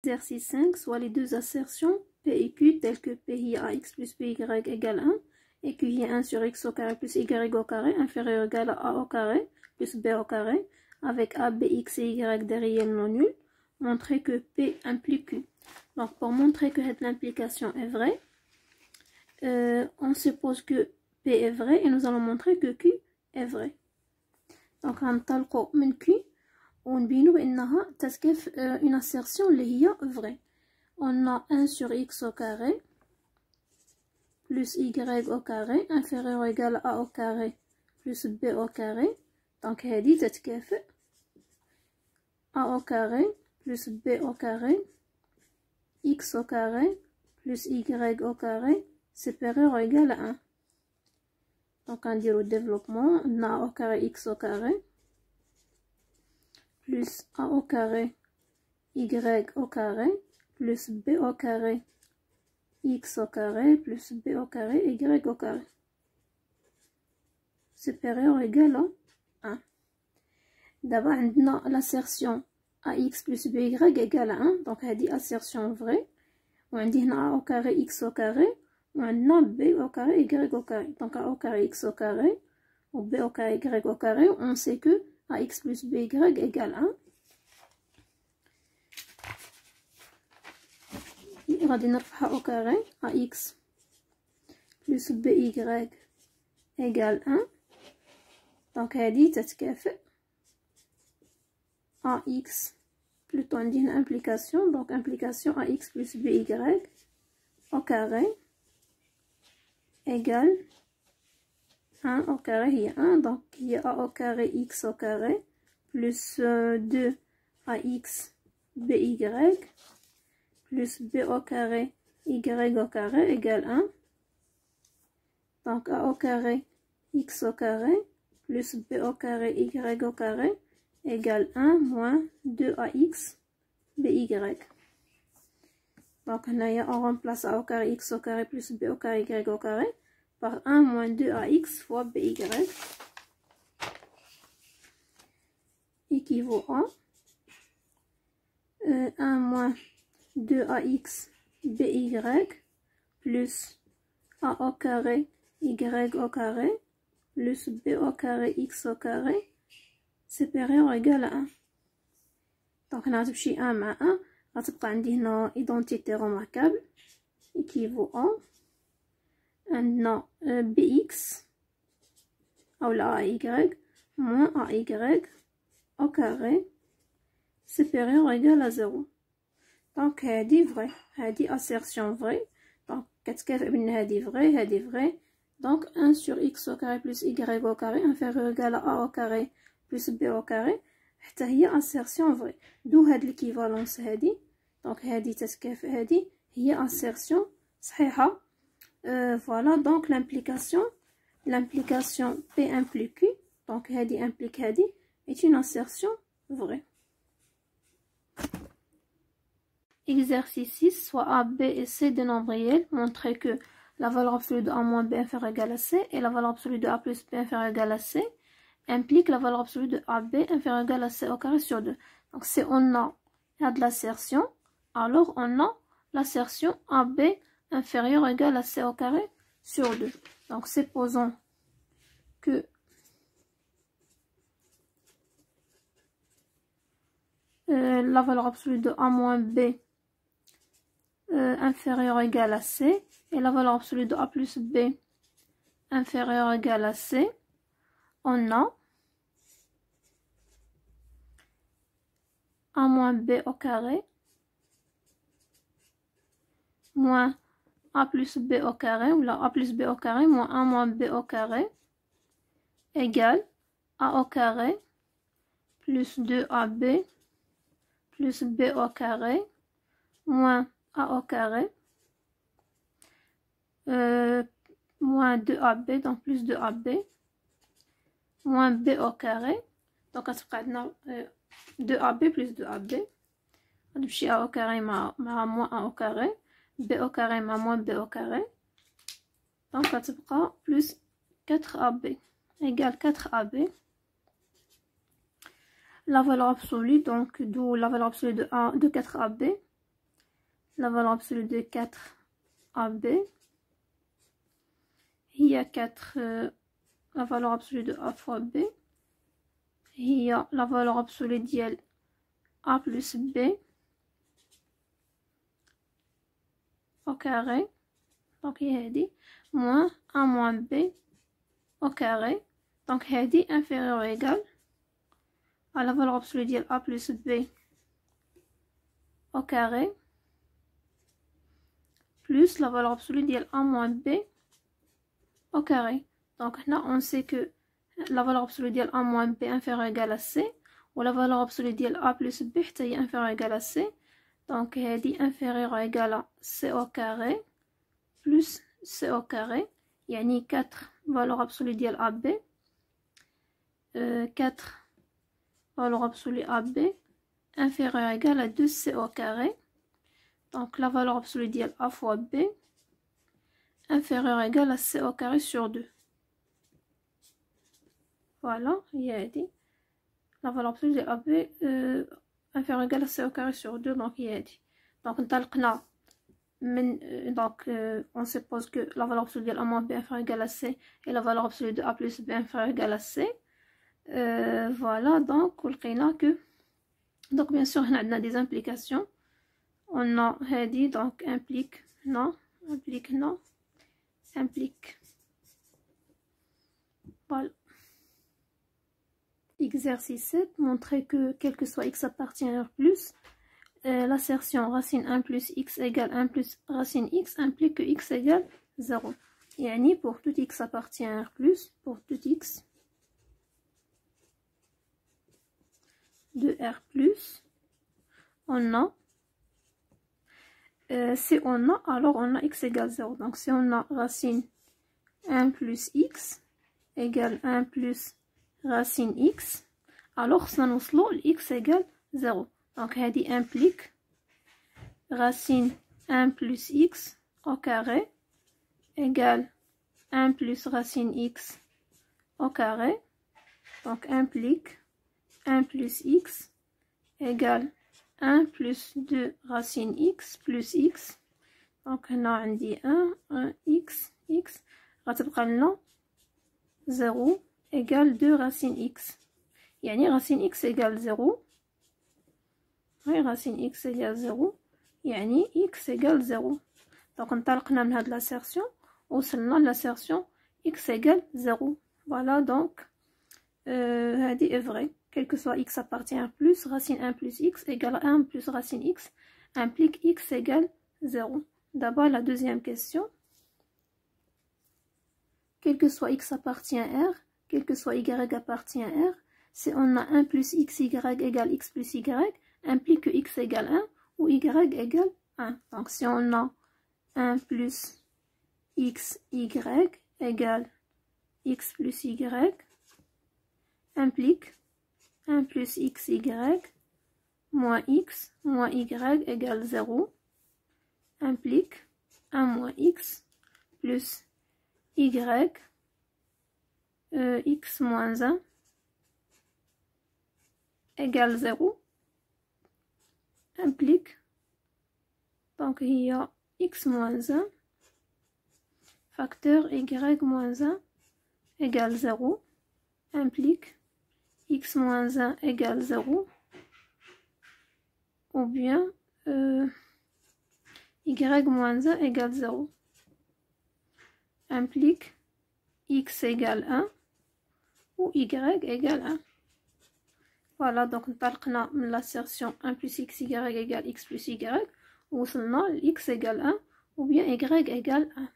Exercice 5, soit les deux assertions P et Q telles que P hi AX plus PY égale 1 et Q hi 1 sur X au carré plus Y au carré inférieur égal à A au carré plus B au carré avec A, B, X et Y des réels non nuls, montrer que P implique Q. Donc pour montrer que cette implication est vraie, on suppose que P est vrai et nous allons montrer que Q est vrai. Donc غنطلقوا من Q ونبينوا بأنها تتكيف une assertion اللي هي vraie. On a 1 sur X au carré plus Y au carré inférieur ou égal à A au carré plus B au carré. Donc هذه تتكافئ A au carré plus B au carré X au carré plus Y au carré supérieur ou égal à 1. Donc on dit au développement, on a A au carré X au carré plus A au carré Y au carré plus B au carré X au carré plus B au carré Y au carré supérieur ou égal à 1. D'abord on a l'assertion AX plus BY égale à 1, donc هذه assertion vraie. وعندي هنا A au carré X au carré وعندنا B au carré Y au carré. Donc A au carré X au carré ou B au carré Y au carré, on sait que AX plus BY égale 1. غادي نرفعها au carré AX plus BY égale 1. donc هذه تتكافئ AX plutôt عندي هنا implication, donc implication AX plus BY au carré égale 1 au carré هي 1, donc il y a A au carré X au carré plus 2 AX BY plus B au carré Y au carré égale 1. Donc A au carré X au carré plus B au carré Y au carré égale 1 moins 2AX BY. Donc là, on remplace A au carré X au carré plus B au carré Y au carré par 1 moins 2AX fois BY équivaut à 1 moins 2AX BY plus A au carré Y au carré plus B au carré X au carré supérieur ou égal à 1. Donc on a تمشي 1 مع 1 غتبقى عندي هنا identité remarquable équivaut à عندنا BX أو AY moins AY au carré supérieur ou égal à 0. Donc هذه vrai, هذه assertion vrai. donc كتكافئ بأن هذه vrai, هذه vrai. donc 1 sur X au carré plus Y au carré inférieur ou égal à A au carré plus B au carré حتى هي assertion vrai. d'où هاد l'équivalence هادي. donc هادي تتكافئ هادي هي assertion صحيحة. voilà donc l'implication P implique Q, donc هادي implique هادي est une assertion vraie. Exercice 6, soit A, B et C des nombres réels, montrer que la valeur absolue de A moins B inférieure égale à C et la valeur absolue de A plus B inférieure égale à C implique la valeur absolue de AB inférieure égale à C au carré sur 2. Donc si on a de l'assertion, alors on a l'assertion AB inférieure égale à C au carré sur 2. Donc supposons que la valeur absolue de A moins B inférieure ou égale à C et la valeur absolue de A plus B inférieure ou égale à C, on a A moins B au carré moins A plus B au carré, ou là A plus B au carré moins A moins B au carré égale A au carré plus 2AB plus B au carré moins A au carré moins 2AB, donc plus 2AB moins B au carré. donc غتبقى عندنا 2AB plus 2AB غتمشي A au carré مع moins A au carré B au carré مع moins B au carré, donc غتبقى plus 4AB égale 4AB. la valeur absolue, donc d'où la valeur absolue de 4AB la valeur absolue de 4AB هي 4 la valeur absolue de A fois B هي la valeur absolue ديال A plus B au carré donc هي هادي moins A moins B au carré donc هادي inférieur ou égal à la valeur absolue ديال A plus B au carré plus la valeur absolue ديال A moins B au carré. Donc là on sait que la valeur absolue ديال A moins B inférieure ou égale à C ou la valeur absolue ديال A plus B حتى هي inférieure ou égale à C. Donc هادي inférieure ou égale à C au carré plus C au carré يعني 4 valeur absolue ديال AB 4 valeur absolue AB inférieure ou égale à 2C au carré. Donc la valeur absolue ديال A fois B inférieur ou égal à C au carré sur 2. Voilà, il y a dit la valeur absolue de AB inférieur ou égal à C au carré sur 2. Donc il y a dit. Donc on suppose que la valeur absolue de A moins B inférieur ou égal à C et la valeur absolue de A plus B inférieur ou égal à C. Voilà, donc donc bien sûr on a des implications. On a dit donc implique non, implique. Voilà. Exercice 7, montrer que quel que soit x appartient à R+, l'assertion racine 1 plus x égale 1 plus racine x implique que x égale 0. Yani pour tout x appartient à R+, pour tout x de R+, on a si on a, alors on a x égale 0. Donc si on a racine 1 plus x égale 1 plus racine x, alors ça nous slot x égale 0. Donc هذه implique racine 1 plus x au carré égale 1 plus racine x au carré. Donc implique 1 plus x égale 1 plus 2 racine x plus x. Donc هنا عندي 1 x غتبقى لنا 0 égale 2 racine x. يعني racine x égale 0. هاي racine x égale 0 يعني x égale 0. Donc انطلقنا من هاد l'assertion وصلنا l'assertion x égale 0. Voilà donc هادي est vrai. Quel que soit x appartient à plus, racine 1 plus x égale 1 plus racine x implique x égale 0. D'abord la deuxième question. Quel que soit x appartient à R, quel que soit y appartient à R, si on a 1 plus xy égale x plus y, implique que x égale 1 ou y égale 1. Donc si on a 1 plus xy égale x plus y, implique 1 plus xy moins x moins y égale 0, implique 1 moins x plus y x moins 1 égale 0, implique donc il y a x moins 1 facteur y moins 1 égale 0, implique x moins 1 égale 0 ou bien y moins 1 égale 0 implique x égale 1 ou y égale 1. Voilà, donc انطلقنا من l'assertion 1 plus xy égale x plus y ووصلنا x égale 1 ou bien y égale 1.